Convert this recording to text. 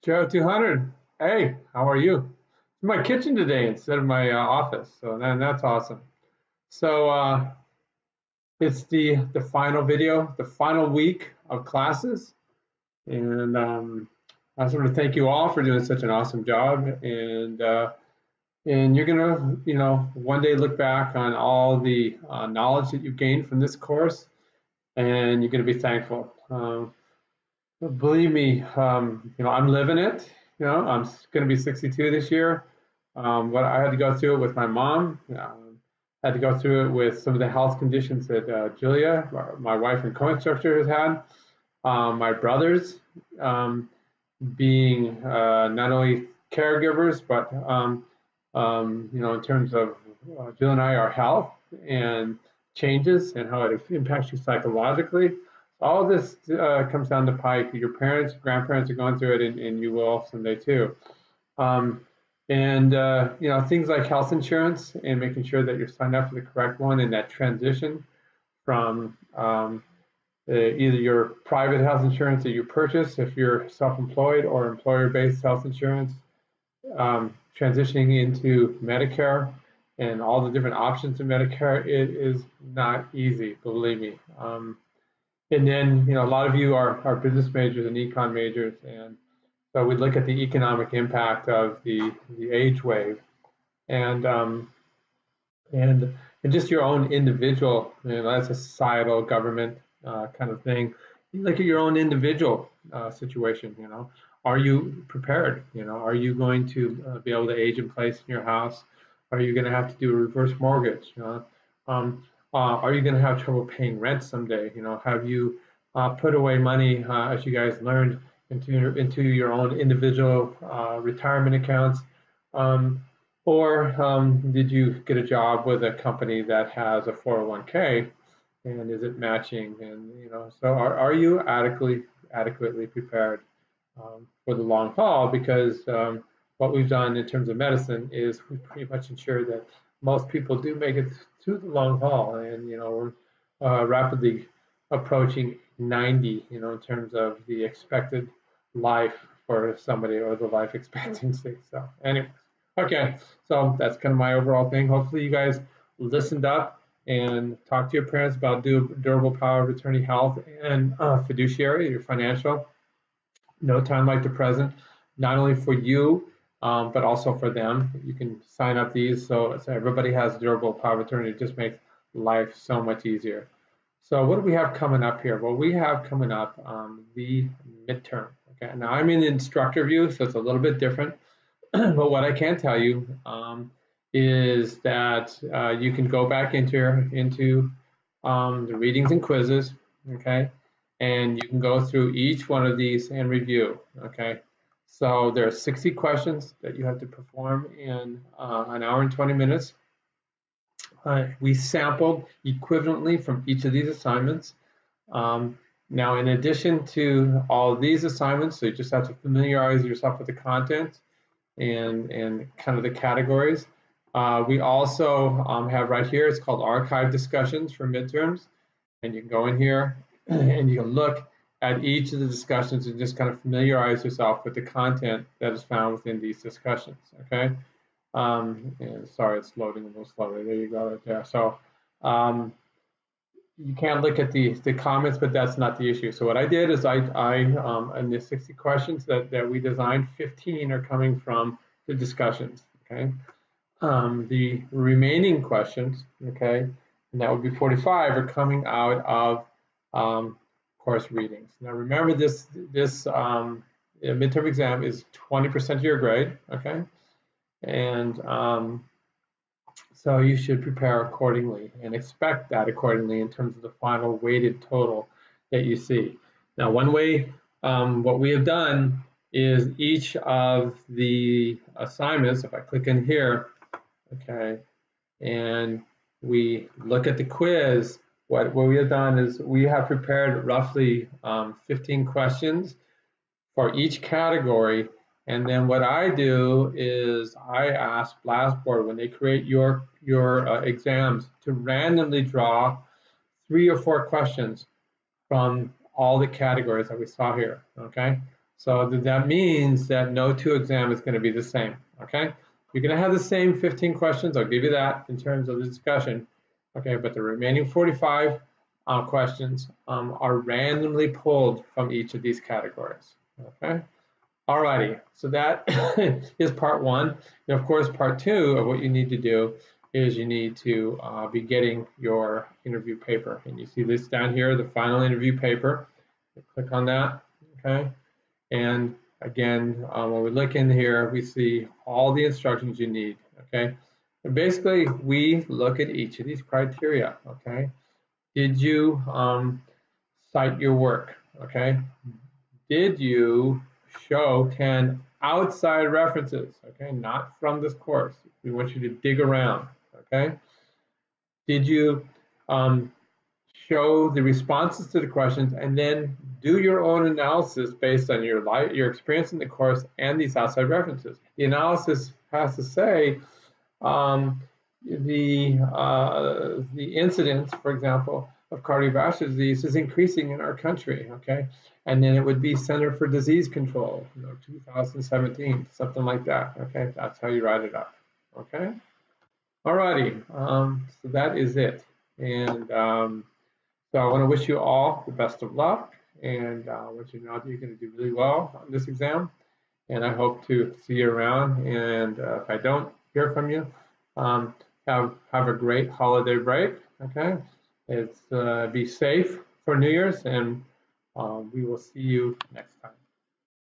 Joe 200. Hey, how are you? It's my kitchen today instead of my office, so that's awesome. So it's the final video, the final week of classes, and I just want to thank you all for doing such an awesome job. And you're gonna, one day look back on all the knowledge that you've gained from this course, and you're gonna be thankful. Believe me, I'm living it. I'm going to be 62 this year. What I had to go through it with my mom, had to go through it with some of the health conditions that Julia, my wife and co-instructor, has had. My brothers, being not only caregivers, but in terms of Julia and I, our health and changes and how it impacts you psychologically. All this comes down the pike. Your parents, grandparents are going through it, and you will someday too. Um, things like health insurance and making sure that you're signed up for the correct one, and that transition from either your private health insurance that you purchase if you're self-employed, or employer-based health insurance, transitioning into Medicare and all the different options in Medicare. It is not easy, believe me. And then, a lot of you are business majors and econ majors, and so we look at the economic impact of the age wave, and and just your own individual, that's a societal government kind of thing. You look at your own individual situation. Are you prepared? Are you going to be able to age in place in your house? Are you going to have to do a reverse mortgage? Are you going to have trouble paying rent someday? Have you put away money, as you guys learned, into your own individual retirement accounts? Or did you get a job with a company that has a 401k, and is it matching? And so are you adequately prepared for the long haul? Because what we've done in terms of medicine is we pretty much ensure that most people do make it through the long haul, and we're rapidly approaching 90, in terms of the expected life for somebody, or the life expectancy. So anyway, okay, so that's kind of my overall thing. Hopefully you guys listened up and talked to your parents about durable power of attorney health and fiduciary, your financial. No time like the present, not only for you, but also for them. You can sign up these so everybody has durable power of attorney. It just makes life so much easier. So what do we have coming up here? Well, we have coming up the midterm. Okay, now I'm in the instructor view, so it's a little bit different. But what I can tell you is that you can go back into the readings and quizzes, okay, and you can go through each one of these and review, okay. So there are 60 questions that you have to perform in an hour and 20 minutes. We sampled equivalently from each of these assignments. Now, in addition to all of these assignments, so you just have to familiarize yourself with the content and kind of the categories. We also have right here, it's called archive discussions for midterms. And you can go in here and you can look at each of the discussions and just kind of familiarize yourself with the content that is found within these discussions, okay? And sorry, it's loading a little slowly. There you go, right there. So you can't look at the comments, but that's not the issue. So what I did is I in the 60 questions that we designed, 15 are coming from the discussions, okay? The remaining questions, okay, and that would be 45, are coming out of course readings. Now remember, this midterm exam is 20% of your grade, okay? And so you should prepare accordingly and expect that accordingly in terms of the final weighted total that you see. Now, one way, what we have done is each of the assignments, if I click in here, okay, and we look at the quiz, what we have done is we have prepared roughly 15 questions for each category. And then what I do is I ask Blackboard, when they create your exams, to randomly draw 3 or 4 questions from all the categories that we saw here, okay? So that means that no two exam is going to be the same, okay? You're going to have the same 15 questions, I'll give you that in terms of the discussion, okay? But the remaining 45 questions are randomly pulled from each of these categories, okay? Alrighty, so that is part one. And of course, part two of what you need to do is you need to be getting your interview paper. And you see this down here, the final interview paper. Click on that, okay? And again, when we look in here, we see all the instructions you need, okay? And basically, we look at each of these criteria, okay? Did you cite your work, okay? Did you show 10 outside references, okay? Not from this course. We want you to dig around, okay? Did you show the responses to the questions and then do your own analysis based on your experience in the course and these outside references? The analysis has to say the incidence, for example, of cardiovascular disease is increasing in our country, okay? And then it would be Center for Disease Control, 2017, something like that, okay? That's how you write it up, okay? Alrighty, so that is it. And so I want to wish you all the best of luck, and I want you to know that you're going to do really well on this exam. And I hope to see you around. And if I don't hear from you, have a great holiday break. Okay, it's be safe for New Year's, and we will see you next time.